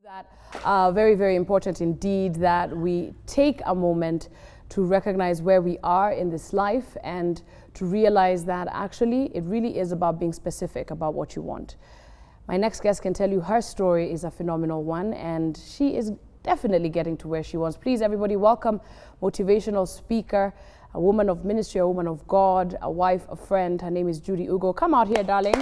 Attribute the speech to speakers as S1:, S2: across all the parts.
S1: That very, very important indeed that we take a moment to recognize where we are in this life and to realize that actually it really is about being specific about what you want. My next guest can tell you her story is a phenomenal one, and she is definitely getting to where she wants. Please, everybody, welcome motivational speaker, a woman of ministry, a woman of God, a wife, a friend. Her name is Judy Oyuyo. Come out here, darling.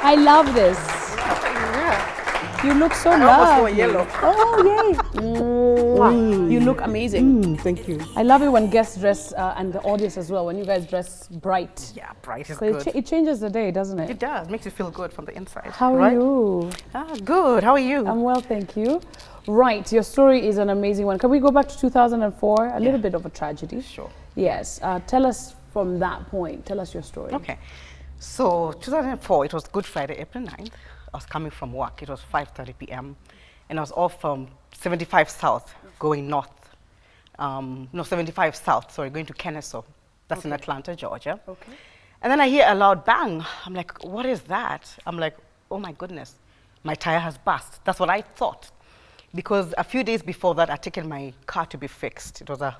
S1: I love this.
S2: Yeah.
S1: You look so
S2: I
S1: lovely.
S2: almost wore yellow.
S1: Oh, yay. You look amazing.
S2: Thank you.
S1: I love it when guests dress, and the audience as well, when you guys dress bright.
S2: Yeah, bright is
S1: 'Cause
S2: good.
S1: it changes the day, doesn't it?
S2: It does. Makes you feel good from the inside.
S1: How are
S2: right?
S1: you?
S2: Good. How are you?
S1: I'm well, thank you. Right, your story is an amazing one. Can we go back to 2004? A little bit of a tragedy.
S2: Sure.
S1: Yes. Tell us from that point. Tell us your story.
S2: Okay. So 2004, it was Good Friday, April 9th. I was coming from work. It was 5:30 p.m. and I was off from 75 South going north. No, 75 South, sorry, going to Kennesaw. That's in Atlanta, Georgia.
S1: Okay.
S2: And then I hear a loud bang. I'm like, what is that? I'm like, oh my goodness, my tire has burst. That's what I thought. Because a few days before that, I'd taken my car to be fixed. It was a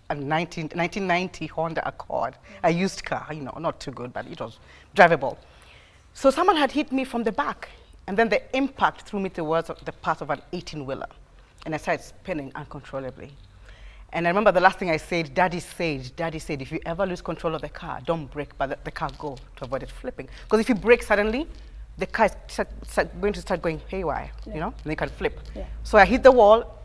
S2: 1990 Honda Accord, a used car, you know, not too good, but it was drivable. So someone had hit me from the back, and then the impact threw me towards the path of an 18-wheeler, and I started spinning uncontrollably. And I remember the last thing I said, Daddy said, if you ever lose control of the car, don't brake, but the car go to avoid it flipping. Because if you brake suddenly, the car is going to start going haywire, you know, and you can flip.
S1: Yeah.
S2: So I hit the wall,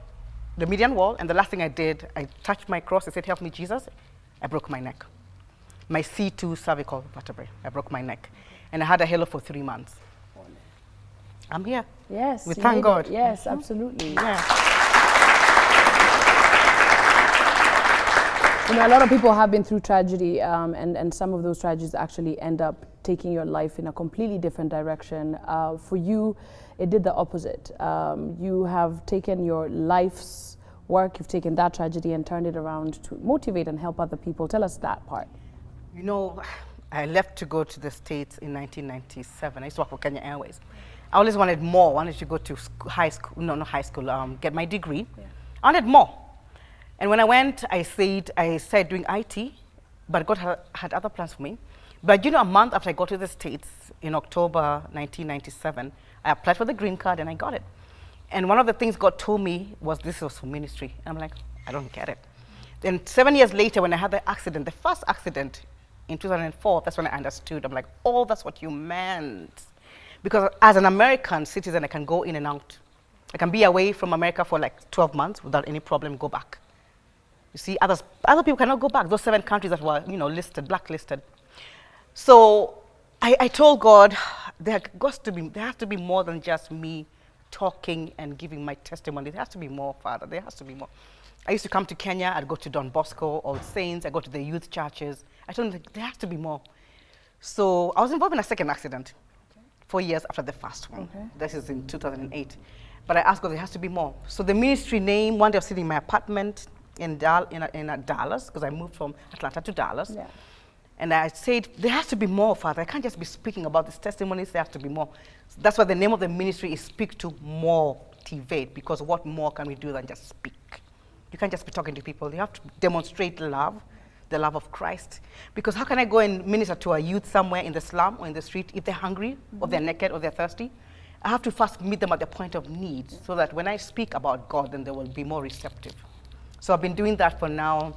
S2: the median wall, and the last thing I did, I touched my cross. I said, help me, Jesus. I broke my neck. My C2 cervical vertebrae. I broke my neck. And I had a halo for 3 months. I'm here.
S1: Yes.
S2: We
S1: you
S2: thank
S1: made
S2: God.
S1: it. Yes, absolutely.
S2: Yeah.
S1: You know, a lot of people have been through tragedy, and some of those tragedies actually end up taking your life in a completely different direction. For you, it did the opposite. You have taken your life's work, you've taken that tragedy and turned it around to motivate and help other people. Tell us that part.
S2: You know, I left to go to the States in 1997. I used to work for Kenya Airways. I always wanted more. I wanted to go to high school, no, not high school, get my degree. Yeah. I wanted more. And when I went, I started doing IT, but God had other plans for me. But you know, a month after I got to the States, in October 1997, I applied for the green card and I got it. And one of the things God told me was this was for ministry. And I'm like, I don't get it. Then 7 years later, when I had the accident, the first accident in 2004, that's when I understood. I'm like, oh, that's what you meant. Because as an American citizen, I can go in and out. I can be away from America for like 12 months without any problem, go back. You see, other people cannot go back. Those 7 countries that were, you know, listed, blacklisted. So I told God, there has to be more than just me talking and giving my testimony. There has to be more, Father. There has to be more. I used to come to Kenya. I'd go to Don Bosco, All Saints. I go to the youth churches. I told him there has to be more. So I was involved in a second accident 4 years after the first one. Okay. This is in 2008. But I asked God, there has to be more. So the ministry name, one day I was sitting in my apartment in Dallas, because I moved from Atlanta to Dallas. Yeah. And I said, there has to be more, Father. I can't just be speaking about these testimonies. There has to be more. So that's why the name of the ministry is Speak to Motivate, because what more can we do than just speak? You can't just be talking to people. You have to demonstrate love, the love of Christ. Because how can I go and minister to a youth somewhere in the slum or in the street if they're hungry, or they're naked, or they're thirsty? I have to first meet them at the point of need, so that when I speak about God, then they will be more receptive. So I've been doing that for now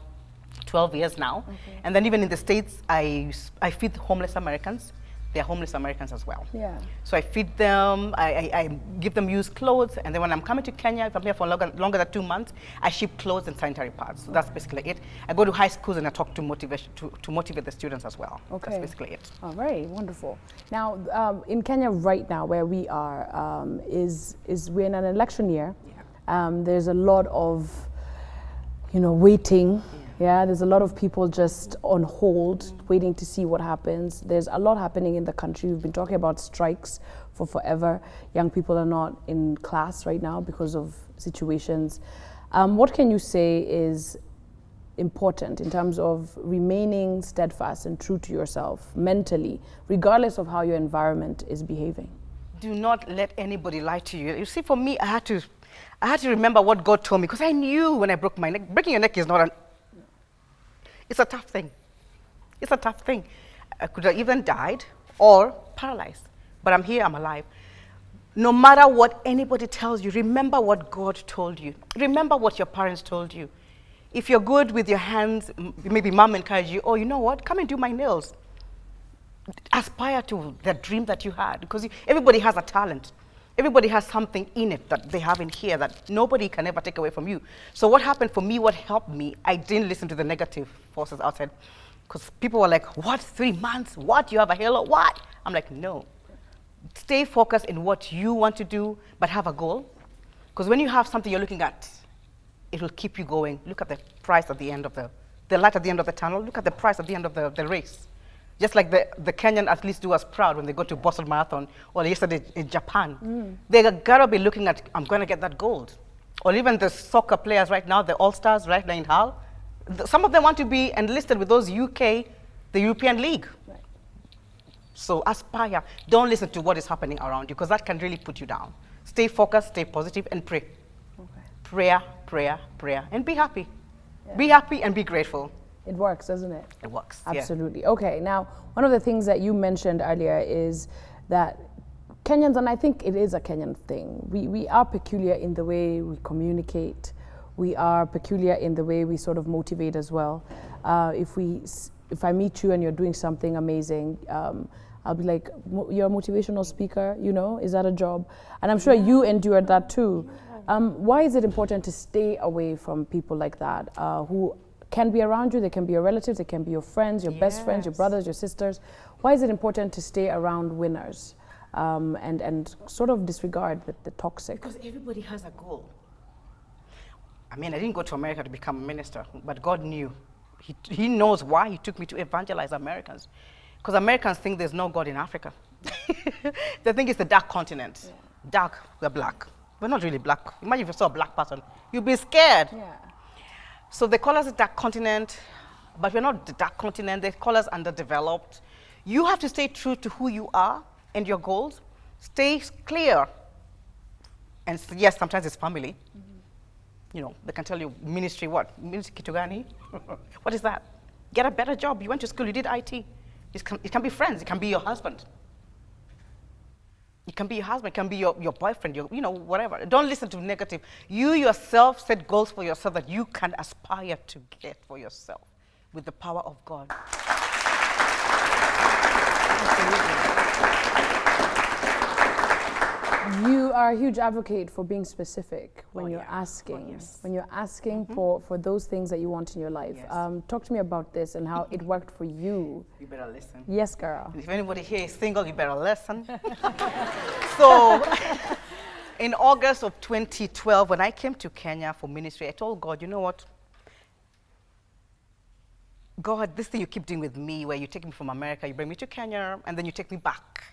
S2: 12 years now. Okay. And then even in the States, I feed homeless Americans. They're homeless Americans as well. Yeah. So I feed them, I give them used clothes, and then when I'm coming to Kenya, if I'm here for longer than 2 months, I ship clothes and sanitary pads. So that's basically it. I go to high schools and I talk to motivate the students as well. Okay. That's basically it.
S1: All right, wonderful. Now, in Kenya right now, where we are, is we're in an election year. Yeah. There's a lot of, you know, waiting. Yeah, there's a lot of people just on hold, waiting to see what happens. There's a lot happening in the country. We've been talking about strikes for forever. Young people are not in class right now because of situations. What can you say is important in terms of remaining steadfast and true to yourself mentally, regardless of how your environment is behaving?
S2: Do not let anybody lie to you. You see, for me, I had to remember what God told me, because I knew when I broke my neck. Breaking your neck is not it's a tough thing. It's a tough thing. I could have even died or paralyzed, but I'm here, I'm alive. No matter what anybody tells you, remember what God told you. Remember what your parents told you. If you're good with your hands, maybe mom encouraged you, oh, you know what, come and do my nails. Aspire to the dream that you had, because everybody has a talent. Everybody has something in it that they have in here that nobody can ever take away from you. So what happened for me, what helped me, I didn't listen to the negative forces outside, because people were like, what, 3 months? What, you have a halo? What? I'm like, no. Stay focused in what you want to do, but have a goal. Because when you have something you're looking at, it will keep you going. Look at the price at the end of the light at the end of the tunnel. Look at the price at the end of the race. Just like the Kenyan athletes do us proud when they go to Boston Marathon, or yesterday in Japan. They gotta be looking at, I'm gonna get that gold. Or even the soccer players right now, the All-Stars right now in Hull, some of them want to be enlisted with those UK, the European League. Right. So aspire. Don't listen to what is happening around you, because that can really put you down. Stay focused, stay positive, and pray. Okay. Prayer, prayer, prayer, and be happy. Yeah. Be happy and be grateful.
S1: It works, doesn't it?
S2: It works.
S1: Absolutely. Yeah. Okay, now, one of the things that you mentioned earlier is that Kenyans, and I think it is a Kenyan thing, we are peculiar in the way we communicate. We are peculiar in the way we sort of motivate as well. If I meet you and you're doing something amazing, I'll be like, you're a motivational speaker, you know, is that a job? And I'm sure you endured that too. Why is it important to stay away from people like that, who can be around you? They can be your relatives, they can be your friends, your best friends, your brothers, your sisters. Why is it important to stay around winners and sort of disregard the toxic?
S2: Because everybody has a goal. I mean, I didn't go to America to become a minister, but God knew. He knows why He took me to evangelize Americans. Because Americans think there's no God in Africa. They think it's the dark continent. Yeah. Dark, we're black. We're not really black. Imagine if you saw a black person, you'd be scared. Yeah. So they call us the dark continent, but we're not the dark continent. They call us underdeveloped. You have to stay true to who you are and your goals. Stay clear. And yes, sometimes it's family. You know, they can tell you ministry what? Ministry Kitugani? What is that? Get a better job. You went to school, you did IT. It can be friends, it can be your husband. It can be your husband, it can be your boyfriend, you know, whatever. Don't listen to negative. You yourself set goals for yourself that you can aspire to get for yourself with the power of God.
S1: You are a huge advocate for being specific when you're asking. When you're asking for those things that you want in your life. Yes. Talk to me about this and how it worked for you.
S2: You better listen.
S1: Yes, girl.
S2: If anybody here is single, you better listen. So, in August of 2012, when I came to Kenya for ministry, I told God, you know what? God, this thing you keep doing with me, where you take me from America, you bring me to Kenya, and then you take me back.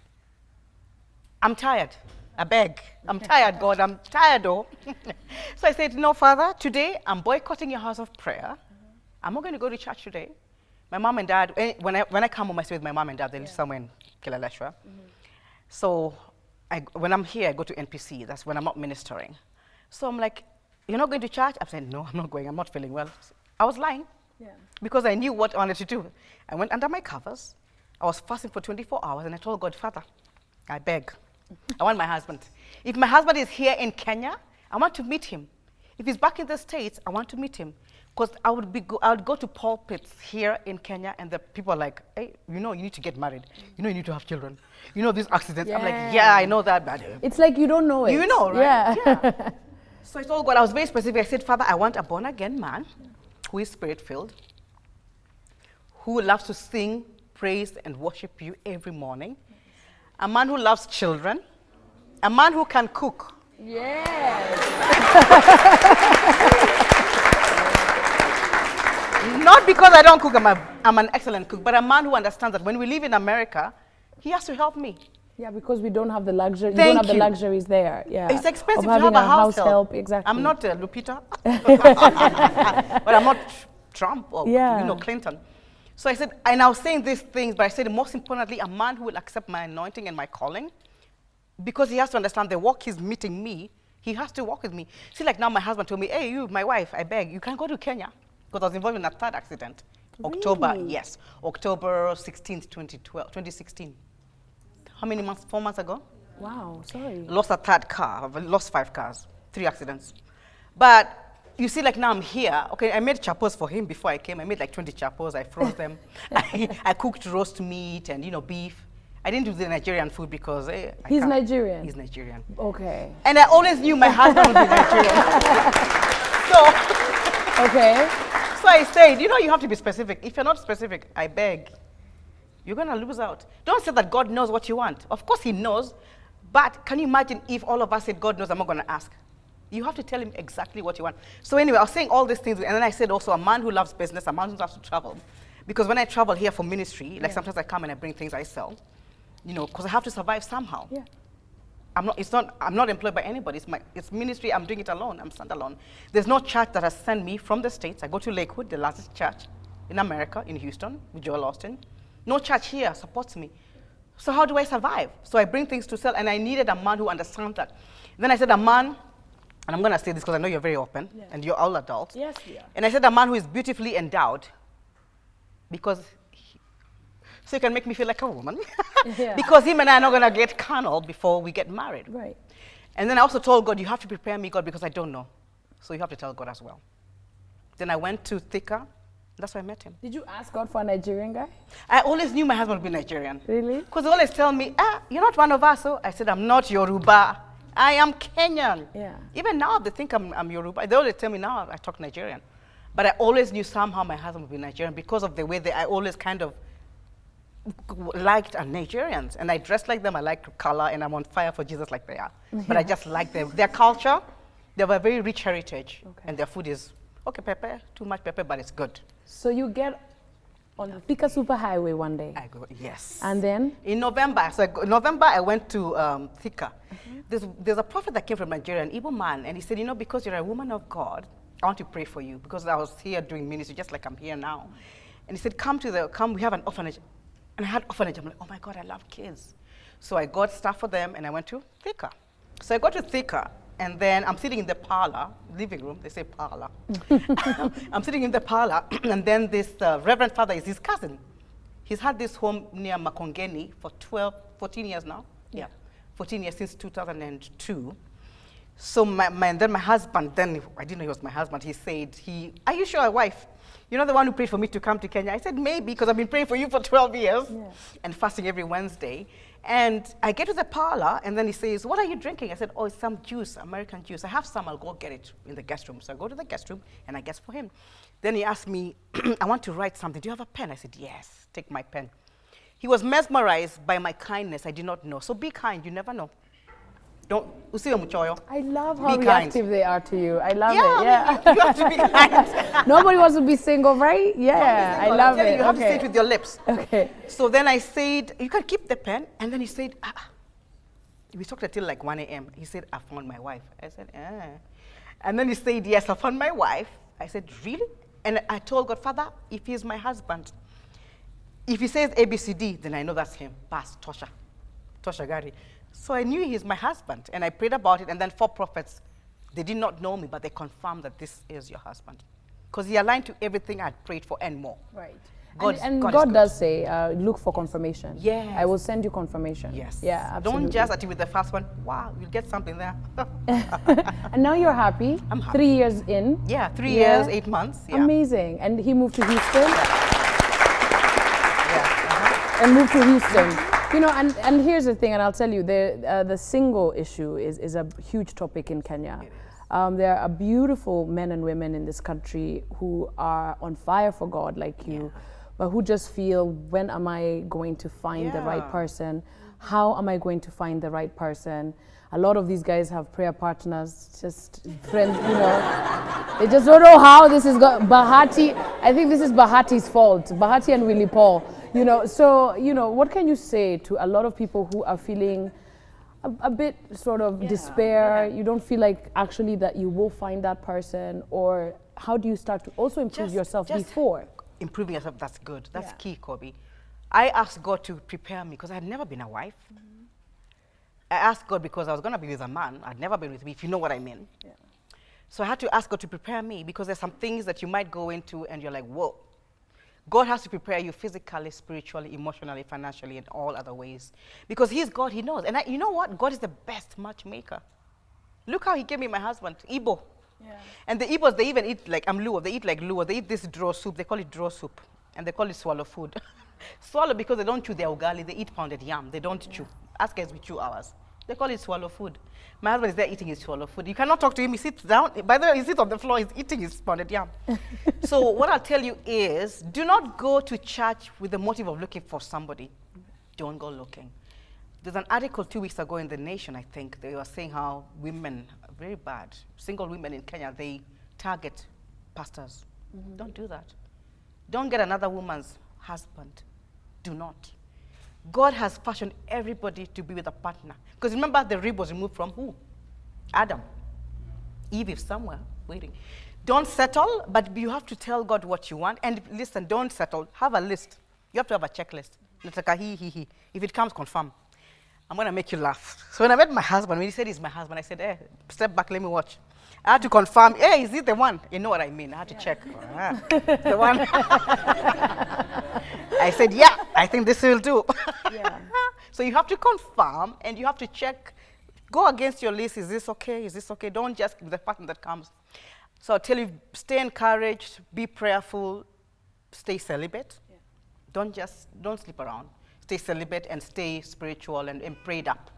S2: I'm tired. I beg. I'm tired, God. I'm tired, oh. So I said, no, Father, today I'm boycotting your house of prayer. I'm not going to go to church today. My mom and dad, when I come home, I stay with my mom and dad. They live somewhere in Kilaleshwa. So when I'm here, I go to NPC. That's when I'm not ministering. So I'm like, you're not going to church? I'm saying, no, I'm not going. I'm not feeling well. I was lying because I knew what I wanted to do. I went under my covers. I was fasting for 24 hours, and I told God, Father, I beg. I want my husband. If my husband is here in Kenya, I want to meet him. If he's back in the States, I want to meet him. Because I would go to pulpits here in Kenya, and the people are like, hey, you know, you need to get married. You know, you need to have children. You know, these accidents. I'm like, yeah, I know that, but
S1: it's like you don't know it.
S2: You know, right? Yeah. So I told God, I was very specific. I said, Father, I want a born-again man who is spirit-filled, who loves to sing, praise, and worship you every morning. A man who loves children. A man who can cook.
S1: Yes.
S2: Not because I don't cook, I'm an excellent cook, but a man who understands that when we live in America, he has to help me.
S1: Yeah, because we don't have the luxury. You don't have the luxuries there. Yeah.
S2: It's expensive to have a house help.
S1: Exactly.
S2: I'm not Lupita, but I'm not Trump or
S1: Yeah.
S2: Clinton. So I said, and I was saying these things, but I said most importantly, a man who will accept my anointing and my calling, because he has to understand the walk he's meeting me, he has to walk with me. See, like now my husband told me, hey, you, my wife, I beg, you can go to Kenya, because I was involved in a third accident.
S1: Really?
S2: October 16th, 2016. How many months? 4 months ago?
S1: Wow, sorry.
S2: Lost a third car. I've lost 5 cars, 3 accidents. But you see, like now I'm here. Okay, I made chapos for him before I came. I made like 20 chapos. I froze them. I cooked roast meat and beef. I didn't do the Nigerian food because
S1: he's Nigerian.
S2: He's Nigerian.
S1: Okay.
S2: And I always knew my husband would be Nigerian.
S1: Okay.
S2: So I said, you have to be specific. If you're not specific, I beg, you're gonna lose out. Don't say that God knows what you want. Of course He knows, but can you imagine if all of us said, God knows, I'm not gonna ask? You have to tell Him exactly what you want. So anyway, I was saying all these things, and then I said also a man who loves business, a man who loves to travel. Because when I travel here for ministry, like sometimes I come and I bring things I sell, because I have to survive somehow.
S1: Yeah.
S2: I'm not employed by anybody. It's ministry. I'm doing it alone. I'm standalone. There's no church that has sent me from the States. I go to Lakewood, the largest church in America, in Houston, with Joel Austin. No church here supports me. So how do I survive? So I bring things to sell, and I needed a man who understands that. Then I said a man, and I'm going to say this because I know you're very open, and you're all adults.
S1: Yes, we are.
S2: And I said a man who is beautifully endowed, because so you can make me feel like a woman. Because him and I are not going to get carnal before we get married.
S1: Right.
S2: And then I also told God, you have to prepare me, God, because I don't know. So you have to tell God as well. Then I went to Thika. That's where I met him.
S1: Did you ask God for a Nigerian guy?
S2: I always knew my husband would be Nigerian.
S1: Really?
S2: Because they always tell me, you're not one of us. So I said, I'm not Yoruba. I am Kenyan.
S1: Yeah.
S2: Even now, they think I'm Yoruba. They always tell me now I talk Nigerian. But I always knew somehow my husband would be Nigerian because of the way I always kind of liked Nigerians. And I dress like them. I like color, and I'm on fire for Jesus like they are. But I just like them. Their culture, they have a very rich heritage. Okay. And their food is, pepper, too much pepper, but it's good.
S1: So you get on the Thika Superhighway one day?
S2: I go, yes.
S1: And then?
S2: In November, November I went to Thika. There's a prophet that came from Nigeria, an Igbo man, and he said, because you're a woman of God, I want to pray for you, because I was here doing ministry just like I'm here now. And he said, come, we have an orphanage. And I had orphanage. I'm like, oh my God, I love kids. So I got stuff for them, and I went to Thika. So I got to Thika, and then I'm sitting in the parlor, living room, they say parlor. I'm sitting in the parlor, and then this Reverend Father is his cousin. He's had this home near Makongeni for 14 years now. Yeah, 14 years since 2002. So then my husband, I didn't know he was my husband, he said, are you sure, wife? You're not the one who prayed for me to come to Kenya? I said, maybe, because I've been praying for you for 12 years and fasting every Wednesday. And I get to the parlor, and then he says, what are you drinking? I said, oh, it's some juice, American juice. I have some, I'll go get it in the guest room. So I go to the guest room, and I guess for him. Then he asked me, I want to write something. Do you have a pen? I said, yes, take my pen. He was mesmerized by my kindness. I did not know. So be kind, you never know.
S1: I love how reactive they are to you. I love it.
S2: Yeah. You have to be kind.
S1: Nobody wants to be single, right? Yeah, I love it.
S2: You have to say it with your lips.
S1: Okay.
S2: So then I said, you can keep the pen. And then he said, we talked until like 1 a.m. He said, I found my wife. I said, And then he said, yes, I found my wife. I said, really? And I told God, Father, if he's my husband, if he says ABCD, then I know that's him. Pass, Tosha Gari. So I knew he's my husband, and I prayed about it, and then 4 prophets, they did not know me, but they confirmed that this is your husband. Because he aligned to everything I had prayed for and more.
S1: Right.
S2: God
S1: does say, look for confirmation.
S2: Yes.
S1: I will send you confirmation.
S2: Yes.
S1: Yeah, absolutely.
S2: Don't just at with the first one, wow, you'll get something there.
S1: And now you're happy.
S2: I'm happy.
S1: 3 years in.
S2: Yeah, 3 years, 8 months. Yeah.
S1: Amazing. And he moved to Houston. And moved to Houston. And here's the thing, and I'll tell you, the single issue is a huge topic in Kenya. There are beautiful men and women in this country who are on fire for God like you, but who just feel, when am I going to find the right person? How am I going to find the right person? A lot of these guys have prayer partners, just friends, They just don't know how this is going. Bahati, I think this is Bahati's fault. Bahati and Willie Paul. So, what can you say to a lot of people who are feeling a bit sort of despair? You don't feel like actually that you will find that person, or how do you start to also improve yourself before?
S2: Improving yourself, that's good. That's
S1: Yeah.
S2: key, Kobe. I asked God to prepare me because I had never been a wife. I asked God because I was going to be with a man. I'd never been with me, if you know what I mean.
S1: Yeah.
S2: So I had to ask God to prepare me because there's some things that you might go into and you're like, whoa. God has to prepare you physically, spiritually, emotionally, financially, and all other ways. Because he's God, he knows. And you know what? God is the best matchmaker. Look how he gave me my husband, Igbo.
S1: Yeah.
S2: And the Igbos, they even eat like, I'm Luo, they eat like Luo. They eat this draw soup, they call it draw soup. And they call it swallow food. Swallow because they don't chew their ugali, they eat pounded yam. They don't chew. Us guys, we chew ours. They call it swallow food. My husband is there eating his swallow food. You cannot talk to him, he sits down. By the way, he sits on the floor, he's eating his pounded yam. So what I'll tell you is, do not go to church with the motive of looking for somebody. Don't go looking. There's an article 2 weeks ago in The Nation, I think. They were saying how women are very bad. Single women in Kenya, they target pastors. Don't do that. Don't get another woman's husband. Do not. God has fashioned everybody to be with a partner. Because remember, the rib was removed from who? Adam. Eve is somewhere waiting. Don't settle, but you have to tell God what you want. And listen, don't settle. Have a list. You have to have a checklist. It's like a he. If it comes, confirm. I'm going to make you laugh. So when I met my husband, when he said he's my husband, I said, step back, let me watch. I had to confirm, is he the one? You know what I mean? I had to check. The one. I said, yeah, I think this will do.
S1: Yeah.
S2: So you have to confirm and you have to check. Go against your list. Is this okay? Is this okay? Don't just give the partner that comes. So I'll tell you, stay encouraged, be prayerful, stay celibate. Yeah. Don't sleep around. Stay celibate and stay spiritual and prayed up.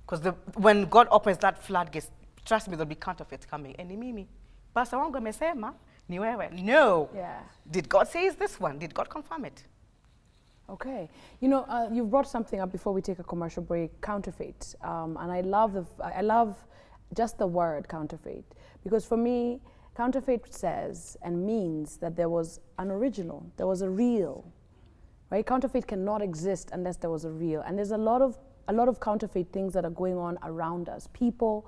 S2: Because when God opens that floodgates, trust me, there'll be counterfeits coming. And mimi, Pastor wangu amesema ni wewe. No.
S1: Yeah.
S2: Did God say it's this one? Did God confirm it?
S1: Okay. You know, you've brought something up before we take a commercial break, counterfeit. And I love just the word counterfeit. Because for me, counterfeit says and means that there was an original, there was a real. Right? Counterfeit cannot exist unless there was a real. And there's a lot of counterfeit things that are going on around us. People,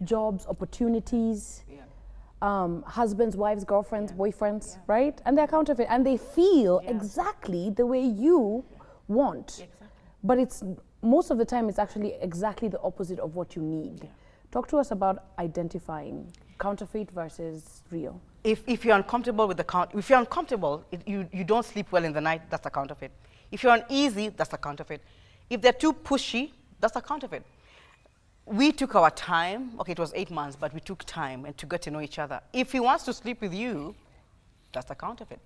S1: jobs, opportunities, husbands, wives, girlfriends, boyfriends, right? And they're counterfeit. And they feel exactly the way you want. Exactly. But most of the time, it's actually exactly the opposite of what you need. Yeah. Talk to us about identifying counterfeit versus real.
S2: If you're uncomfortable with if you're uncomfortable, you don't sleep well in the night, that's a counterfeit. If you're uneasy, that's a counterfeit. If they're too pushy, that's a counterfeit. We took our time. Okay, it was 8 months, but we took time and to get to know each other. If he wants to sleep with you, that's a counterfeit.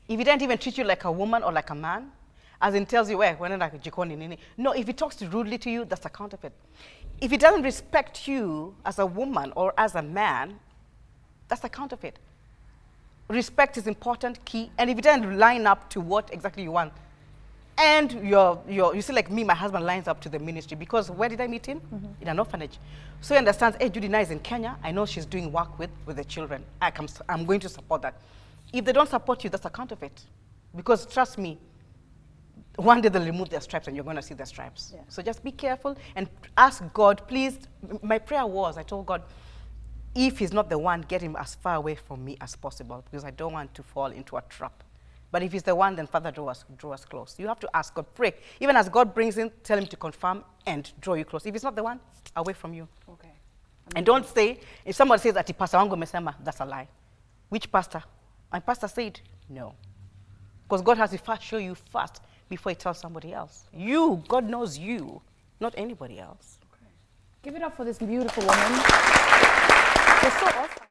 S2: If he doesn't even treat you like a woman or like a man, as in tells you, when like jikoni nini. No, if he talks rudely to you, that's a counterfeit. If he doesn't respect you as a woman or as a man, that's a counterfeit. Respect is important, key, and if it doesn't line up to what exactly you want, and you see like me, my husband lines up to the ministry because where did I meet him? In an orphanage. So he understands, Judy is in Kenya, I know she's doing work with the children. I'm going to support that. If they don't support you, that's a counterfeit. Because trust me, one day they'll remove their stripes and you're going to see their stripes. Yeah. So just be careful and ask God, please. My prayer was, I told God, if he's not the one, get him as far away from me as possible because I don't want to fall into a trap. But if he's the one, then Father, draw us close. You have to ask God, pray. Even as God brings in, tell him to confirm and draw you close. If it's not the one, away from you. Okay. And don't say, if somebody says that Pastor wangu mesema, that's a lie. Which pastor? My pastor said, no. Because God has to first show you first before he tells somebody else. You, God knows you, not anybody else.
S1: Okay. Give it up for this beautiful woman. You're so awesome.